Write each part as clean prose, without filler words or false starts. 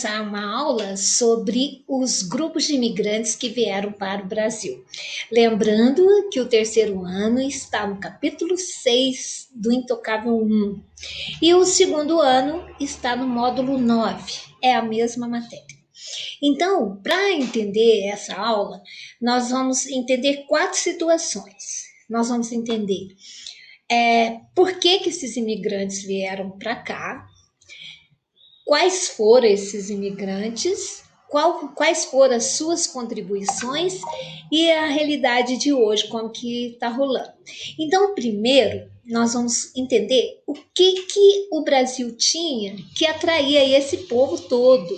começar uma aula sobre os grupos de imigrantes que vieram para o Brasil. Lembrando que o terceiro ano está no capítulo 6 do Intocável 1 e o segundo ano está no módulo 9, é a mesma matéria. Então, para entender essa aula, nós vamos entender 4 situações. Nós vamos entender por que esses imigrantes vieram para cá, quais foram esses imigrantes, quais foram as suas contribuições e a realidade de hoje, como que está rolando. Então, primeiro, nós vamos entender o que o Brasil tinha que atraía esse povo todo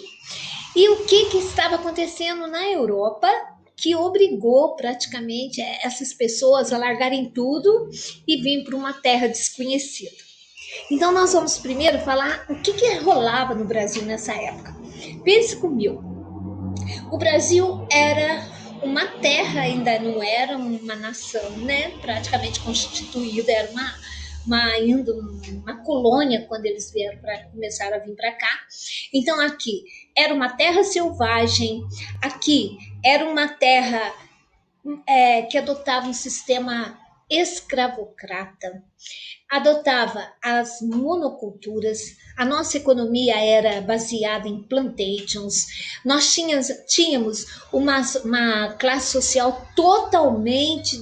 e o que estava acontecendo na Europa que obrigou praticamente essas pessoas a largarem tudo e vir para uma terra desconhecida. Então, nós vamos primeiro falar o que rolava no Brasil nessa época. Pense comigo, o Brasil era uma terra, ainda não era uma nação, né? Praticamente constituída, era ainda uma colônia quando eles vieram começaram a vir para cá. Então, aqui era uma terra selvagem, aqui era uma terra que adotava um sistema escravocrata, adotava as monoculturas, a nossa economia era baseada em plantations, nós tínhamos uma classe social totalmente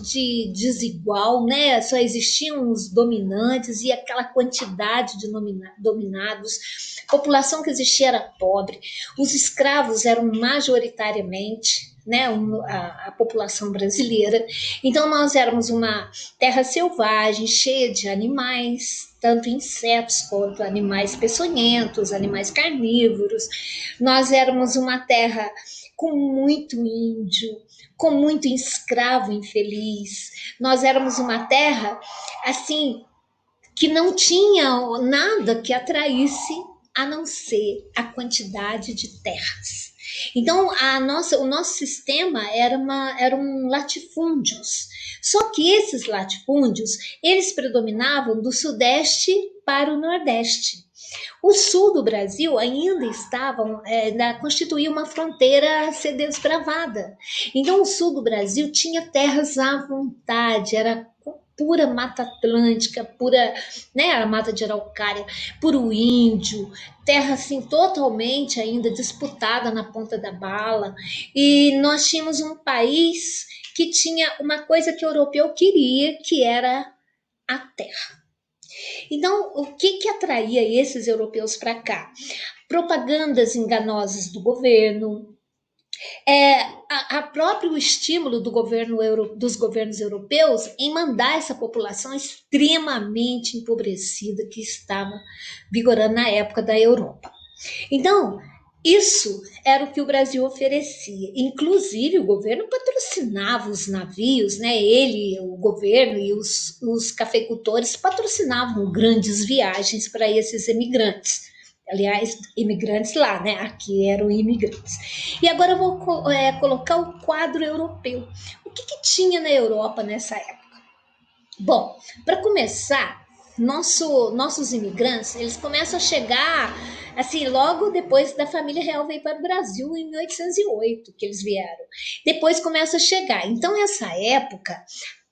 desigual, né? Só existiam os dominantes e aquela quantidade de dominados, a população que existia era pobre, os escravos eram majoritariamente, né, a população brasileira. Então, nós éramos uma terra selvagem, cheia de animais, tanto insetos quanto animais peçonhentos, animais carnívoros. Nós éramos uma terra com muito índio, com muito escravo infeliz. Nós éramos uma terra, assim, que não tinha nada que atraísse a não ser a quantidade de terras. Então, o nosso sistema eram latifúndios. Só que esses latifúndios, eles predominavam do sudeste para o nordeste. O sul do Brasil ainda constituía uma fronteira a ser desbravada. Então, o sul do Brasil tinha terras à vontade, era pura Mata Atlântica, pura, né, a mata de araucária, puro índio, terra assim totalmente ainda disputada na ponta da bala. E nós tínhamos um país que tinha uma coisa que o europeu queria, que era a terra. Então, o que atraía esses europeus para cá? Propagandas enganosas do governo, a próprio estímulo dos governos europeus em mandar essa população extremamente empobrecida que estava vigorando na época da Europa. Então, isso era o que o Brasil oferecia. Inclusive, o governo patrocinava os navios, né? O governo e os cafeicultores patrocinavam grandes viagens para esses imigrantes. Aliás, imigrantes lá, né? Aqui eram imigrantes. E agora eu vou colocar o quadro europeu. O que tinha na Europa nessa época? Bom, para começar, nossos imigrantes, eles começam a chegar, assim, logo depois da família real veio para o Brasil, em 1808, que eles vieram. Depois começa a chegar. Então, nessa época,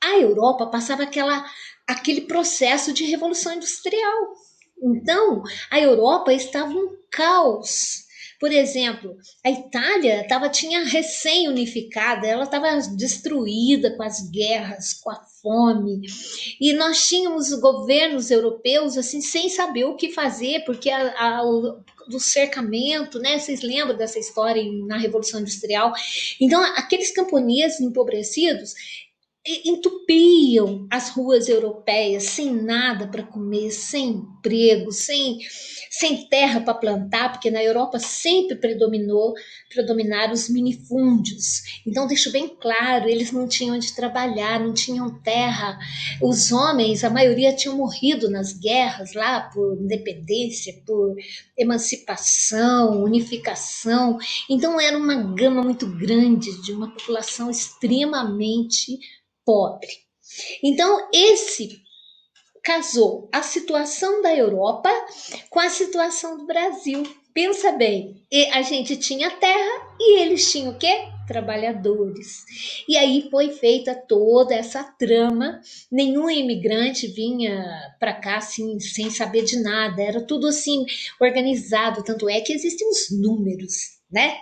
a Europa passava aquele processo de revolução industrial. Então, a Europa estava um caos. Por exemplo, a Itália tinha recém-unificada, ela estava destruída com as guerras, com a fome, e nós tínhamos governos europeus assim sem saber o que fazer, porque do cercamento, né? Vocês lembram dessa história na Revolução Industrial? Então, aqueles camponeses empobrecidos entupiam as ruas europeias sem nada para comer, sem emprego, sem terra para plantar, porque na Europa sempre predominaram os minifúndios. Então, deixo bem claro, eles não tinham onde trabalhar, não tinham terra. Os homens, a maioria tinham morrido nas guerras lá por independência, por emancipação, unificação. Então, era uma gama muito grande de uma população extremamente pobre. Então, esse casou a situação da Europa com a situação do Brasil. Pensa bem, a gente tinha terra e eles tinham o quê? Trabalhadores. E aí foi feita toda essa trama. Nenhum imigrante vinha para cá assim sem saber de nada. Era tudo assim organizado. Tanto é que existem os números, né?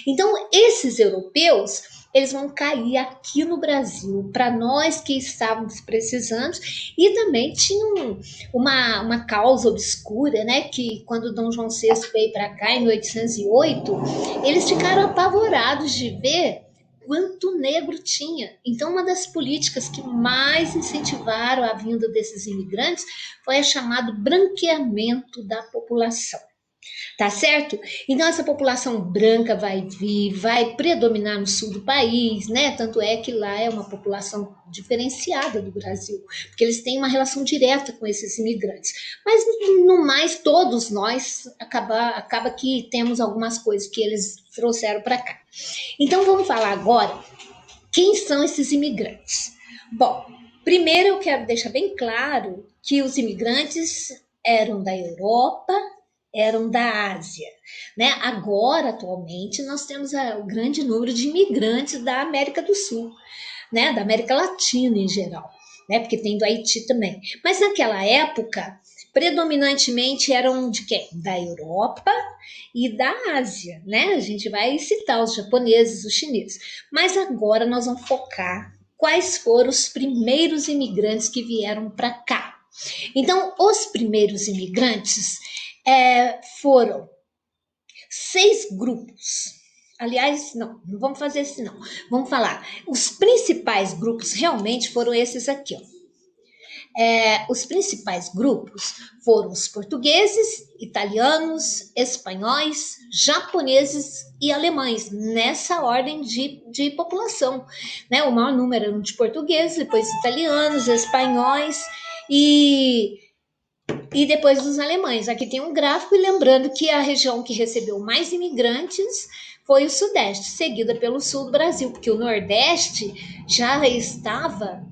Então esses europeus eles vão cair aqui no Brasil para nós que estávamos precisando e também tinham uma causa obscura, né? Que quando Dom João VI veio para cá em 1808, eles ficaram apavorados de ver quanto negro tinha. Então, uma das políticas que mais incentivaram a vinda desses imigrantes foi a chamado branqueamento da população. Tá certo? Então essa população branca vai vir, vai predominar no sul do país, né? Tanto é que lá é uma população diferenciada do Brasil, porque eles têm uma relação direta com esses imigrantes. Mas no mais, todos nós acaba que temos algumas coisas que eles trouxeram para cá. Então vamos falar agora quem são esses imigrantes. Bom, primeiro eu quero deixar bem claro que os imigrantes eram da Europa, eram da Ásia, né? Agora, atualmente, nós temos o grande número de imigrantes da América do Sul, né? Da América Latina em geral, né? Porque tem do Haiti também. Mas naquela época, predominantemente eram de quem? Da Europa e da Ásia, né? A gente vai citar os japoneses, os chineses. Mas agora nós vamos focar quais foram os primeiros imigrantes que vieram para cá. Então, os primeiros imigrantes foram 6 grupos. Aliás, não vamos fazer assim, não. Vamos falar. Os principais grupos realmente foram esses aqui, ó. Os principais grupos foram os portugueses, italianos, espanhóis, japoneses e alemães, nessa ordem de população. Né? O maior número eram de portugueses, depois italianos, espanhóis e depois dos alemães. Aqui tem um gráfico, e lembrando que a região que recebeu mais imigrantes foi o Sudeste, seguida pelo Sul do Brasil, porque o Nordeste já estava,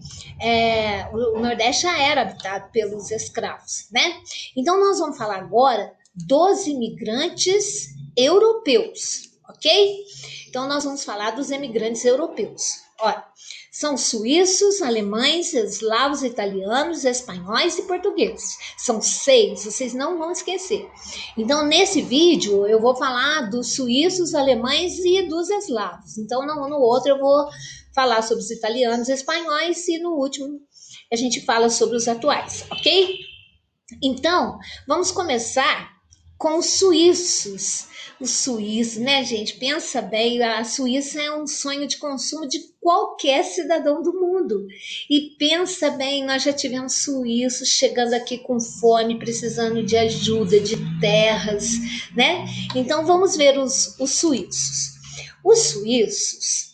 o Nordeste já era habitado pelos escravos, né? Então nós vamos falar agora dos imigrantes europeus, ok? Então nós vamos falar dos imigrantes europeus. Olha, são suíços, alemães, eslavos, italianos, espanhóis e portugueses. São 6, vocês não vão esquecer. Então, nesse vídeo, eu vou falar dos suíços, alemães e dos eslavos. Então, no outro, eu vou falar sobre os italianos, espanhóis e no último, a gente fala sobre os atuais, ok? Então, vamos começar com os suíços. Os suíços, né, gente? Pensa bem, a Suíça é um sonho de consumo de qualquer cidadão do mundo. E pensa bem, nós já tivemos suíços chegando aqui com fome, precisando de ajuda, de terras, né? Então vamos ver os suíços. Os suíços,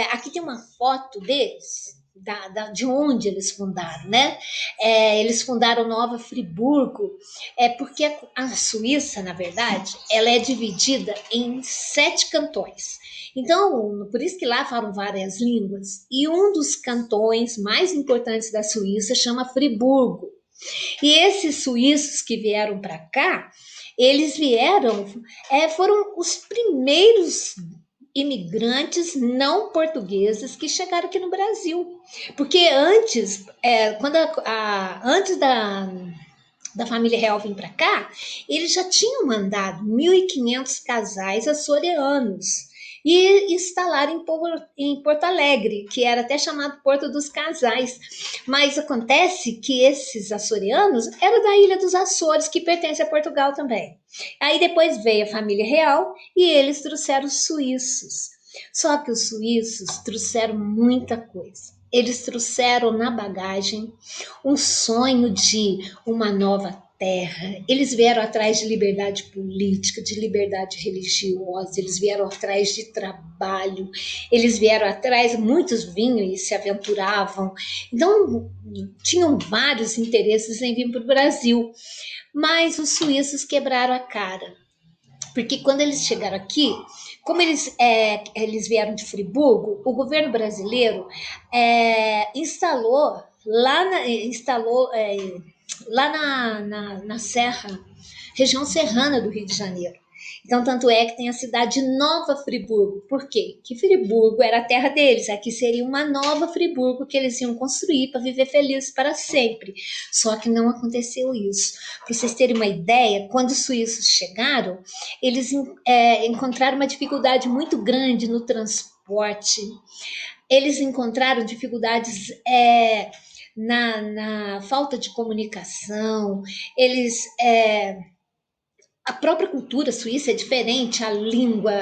aqui tem uma foto deles, de onde eles fundaram, né? Eles fundaram Nova Friburgo, porque a Suíça, na verdade, ela é dividida em 7 cantões. Então, por isso que lá falam várias línguas. E um dos cantões mais importantes da Suíça chama Friburgo. E esses suíços que vieram para cá, eles vieram, foram os primeiros imigrantes não portugueses que chegaram aqui no Brasil. Porque antes, antes da família real vir para cá, eles já tinham mandado 1.500 casais açorianos e instalaram em Porto Alegre, que era até chamado Porto dos Casais. Mas acontece que esses açorianos eram da Ilha dos Açores, que pertence a Portugal também. Aí depois veio a família real e eles trouxeram os suíços. Só que os suíços trouxeram muita coisa. Eles trouxeram na bagagem um sonho de uma nova terra. Eles vieram atrás de liberdade política, de liberdade religiosa, eles vieram atrás de trabalho, eles vieram atrás, muitos vinham e se aventuravam. Então, tinham vários interesses em vir para o Brasil. Mas os suíços quebraram a cara. Porque quando eles chegaram aqui, como eles vieram de Friburgo, o governo brasileiro instalou lá na Serra, região serrana do Rio de Janeiro. Então, tanto é que tem a cidade de Nova Friburgo. Por quê? Que Friburgo era a terra deles. Aqui seria uma nova Friburgo que eles iam construir para viver felizes para sempre. Só que não aconteceu isso. Para vocês terem uma ideia, quando os suíços chegaram, eles encontraram uma dificuldade muito grande no transporte. Eles encontraram dificuldades na falta de comunicação. A própria cultura suíça é diferente, a língua,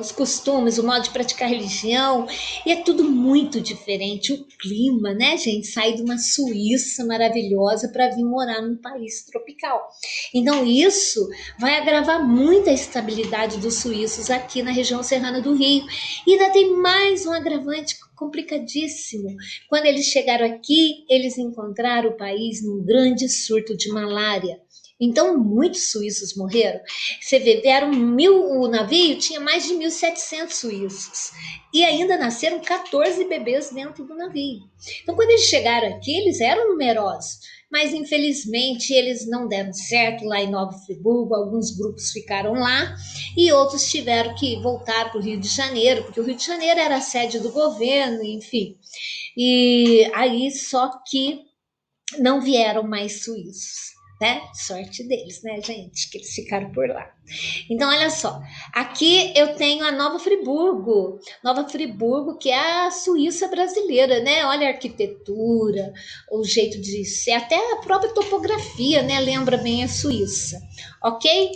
os costumes, o modo de praticar religião, e é tudo muito diferente. O clima, né, gente? Sair de uma Suíça maravilhosa para vir morar num país tropical. Então, isso vai agravar muito a estabilidade dos suíços aqui na região serrana do Rio. E ainda tem mais um agravante complicadíssimo. Quando eles chegaram aqui, eles encontraram o país num grande surto de malária. Então, muitos suíços morreram. Você vê, o navio tinha mais de 1.700 suíços. E ainda nasceram 14 bebês dentro do navio. Então, quando eles chegaram aqui, eles eram numerosos. Mas, infelizmente, eles não deram certo lá em Nova Friburgo. Alguns grupos ficaram lá e outros tiveram que voltar para o Rio de Janeiro, porque o Rio de Janeiro era a sede do governo, enfim. E aí, só que não vieram mais suíços. Né? Sorte deles, né, gente? Que eles ficaram por lá. Então, olha só. Aqui eu tenho a Nova Friburgo. Nova Friburgo, que é a Suíça brasileira, né? Olha a arquitetura, o jeito de ser, até a própria topografia, né? Lembra bem a Suíça. Ok?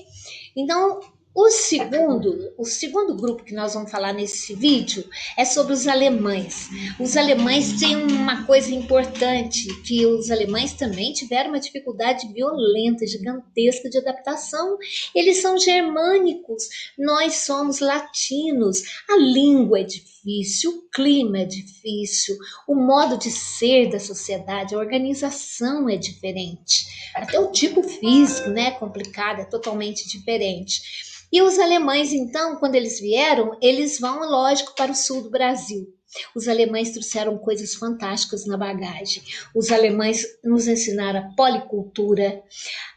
Então, o segundo grupo que nós vamos falar nesse vídeo é sobre os alemães. Os alemães têm uma coisa importante, que os alemães também tiveram uma dificuldade violenta, gigantesca de adaptação. Eles são germânicos, nós somos latinos. A língua é difícil, o clima é difícil, o modo de ser da sociedade, a organização é diferente. Até o tipo físico, né, complicado, é totalmente diferente. E os alemães, então, quando eles vieram, eles vão, lógico, para o sul do Brasil. Os alemães trouxeram coisas fantásticas na bagagem. Os alemães nos ensinaram a policultura,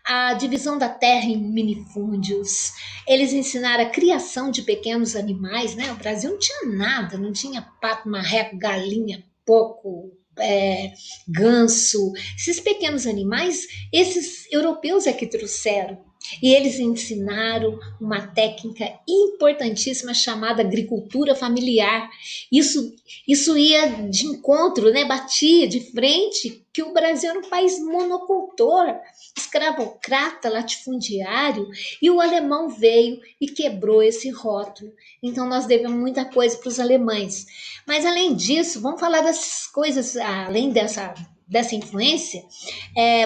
a divisão da terra em minifúndios. Eles ensinaram a criação de pequenos animais, né? O Brasil não tinha nada, não tinha pato, marreco, galinha, porco, ganso. Esses pequenos animais, esses europeus é que trouxeram. E eles ensinaram uma técnica importantíssima chamada agricultura familiar. Isso ia de encontro, né? Batia de frente que o Brasil era um país monocultor, escravocrata, latifundiário, e o alemão veio e quebrou esse rótulo. Então nós devemos muita coisa para os alemães. Mas além disso, vamos falar das coisas, além dessa influência,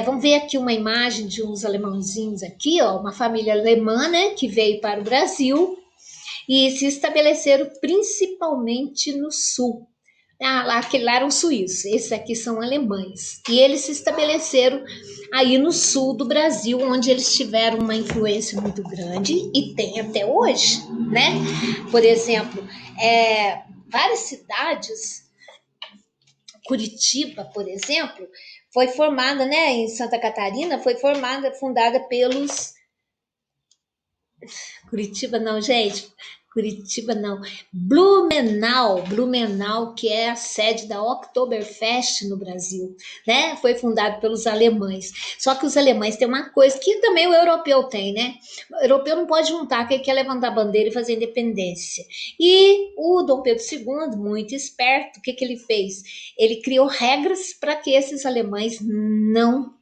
vamos ver aqui uma imagem de uns alemãozinhos aqui, ó, uma família alemã, né, que veio para o Brasil e se estabeleceram principalmente no sul. Aquele lá eram suíços, esses aqui são alemães. E eles se estabeleceram aí no sul do Brasil, onde eles tiveram uma influência muito grande e tem até hoje, né? Por exemplo, várias cidades, Curitiba, por exemplo, foi formada, né, em Santa Catarina, fundada pelos... Curitiba não, gente. Curitiba não. Blumenau, que é a sede da Oktoberfest no Brasil, né? Foi fundado pelos alemães. Só que os alemães têm uma coisa que também o europeu tem, né? O europeu não pode juntar que quer levantar a bandeira e fazer independência. E o Dom Pedro II, muito esperto, o que ele fez? Ele criou regras para que esses alemães não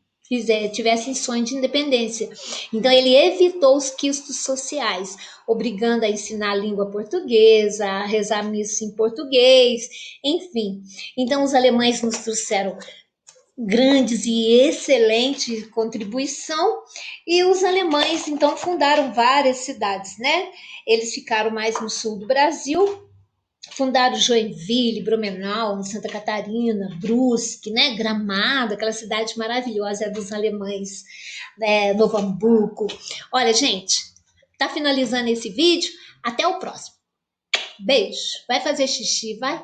tivessem sonho de independência. Então ele evitou os quistos sociais, obrigando a ensinar a língua portuguesa, a rezar missa em português, enfim. Então os alemães nos trouxeram grandes e excelente contribuição, e os alemães então fundaram várias cidades, né? Eles ficaram mais no sul do Brasil, fundaram Joinville, Blumenau, Santa Catarina, Brusque, né, Gramado, aquela cidade maravilhosa dos alemães, Novo Hamburgo. Olha, gente, tá finalizando esse vídeo, até o próximo. Beijo, vai fazer xixi, vai?